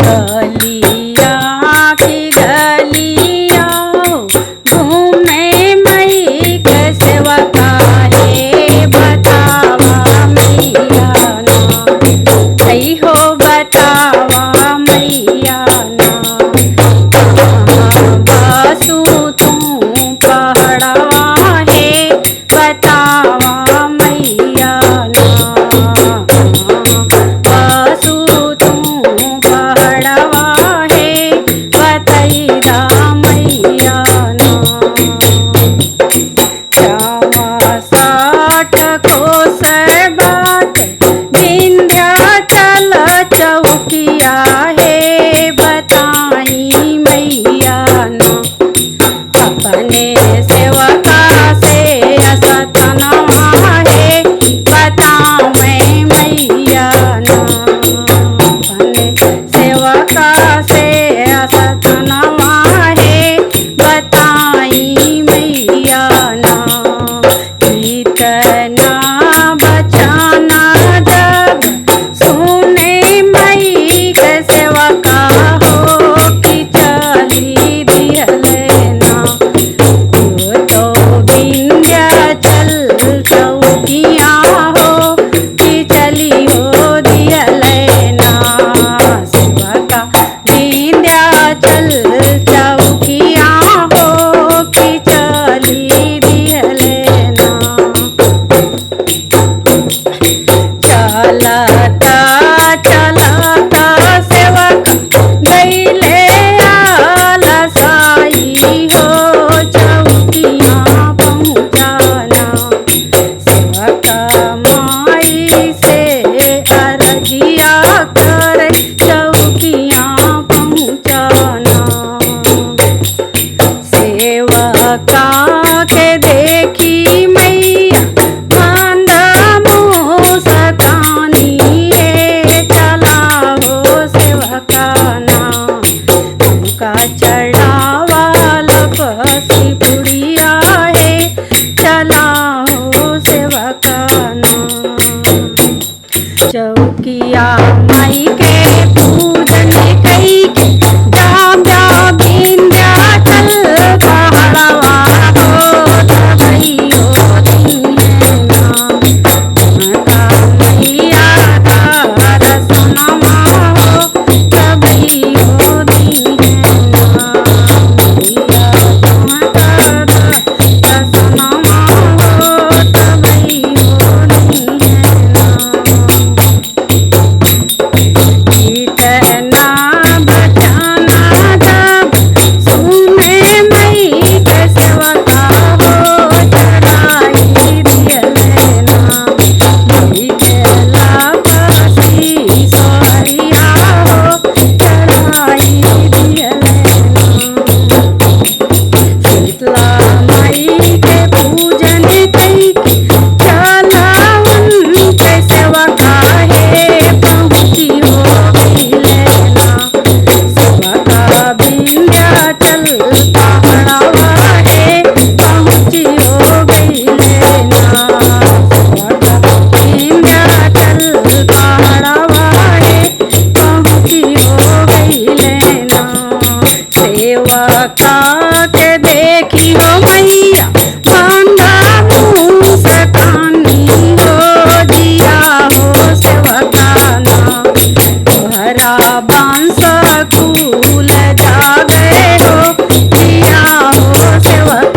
गलिया की गलिया घूमे मई के सेवका हे बतावा मैया ना सही हो बतावा मैया ना बासु तू पहाड़वा हे बतावा मैया ना बासु तू पहाड़वा हे बतैदा मैया ना जावा साठ कोस बात विंध्याचल चौकिया हे बताई मैया ना अपने सेवका से असतनवा हे बतावे मैया ना अपने सेवका से असतनवा हे बताई मैया ना इतना बचाना जब सुने मई के सेवका हो कि चली दिहले ना तो विंध्याचल चौकिया हो कि चली हो दिहले ना सेवका विंध्याचल चौकिया हो कि चली दिहले ना चलता चलता सेवक गईले आलसाई हो चौकिया पहुँचाना सेवक माई से अरजिया कर चौकिया पहुँचाना सेवका के देखी मैया मांदा मुँह सकानी हे चला हो सेवका ना हमका चढ़ावा लपसी पुड़िया हे चला हो सेवका ना चौकिया माई के पूजन कई के जाम जा विंध्याचल पहाड़वा हो तबई हो दिहना माता मैया दर्शनमा हो तबई हो दिहना मैया माता दर्शनमा हो तबई हो दिहना इतना बचाना जब सुने मई के सेवका हो चढ़ाई दिहले ना मई के लापसी सोहरिया हो चढ़ाई दिहले ना शीतला माई के पूजन कई के चलावन के सेवका हे पहुँची हो गईले ना सेवका विंध्याचल पहाड़वा हे पहुँची हो गईले ना सेवका विंध्याचल पहाड़वा हे पहुँची हो गईले ना सेवका के देखी हो मैया बांधा मुँह सकानी हो दिया हो सेवका ना तोहरा बांस फूल जागे हो दिया हो सेवका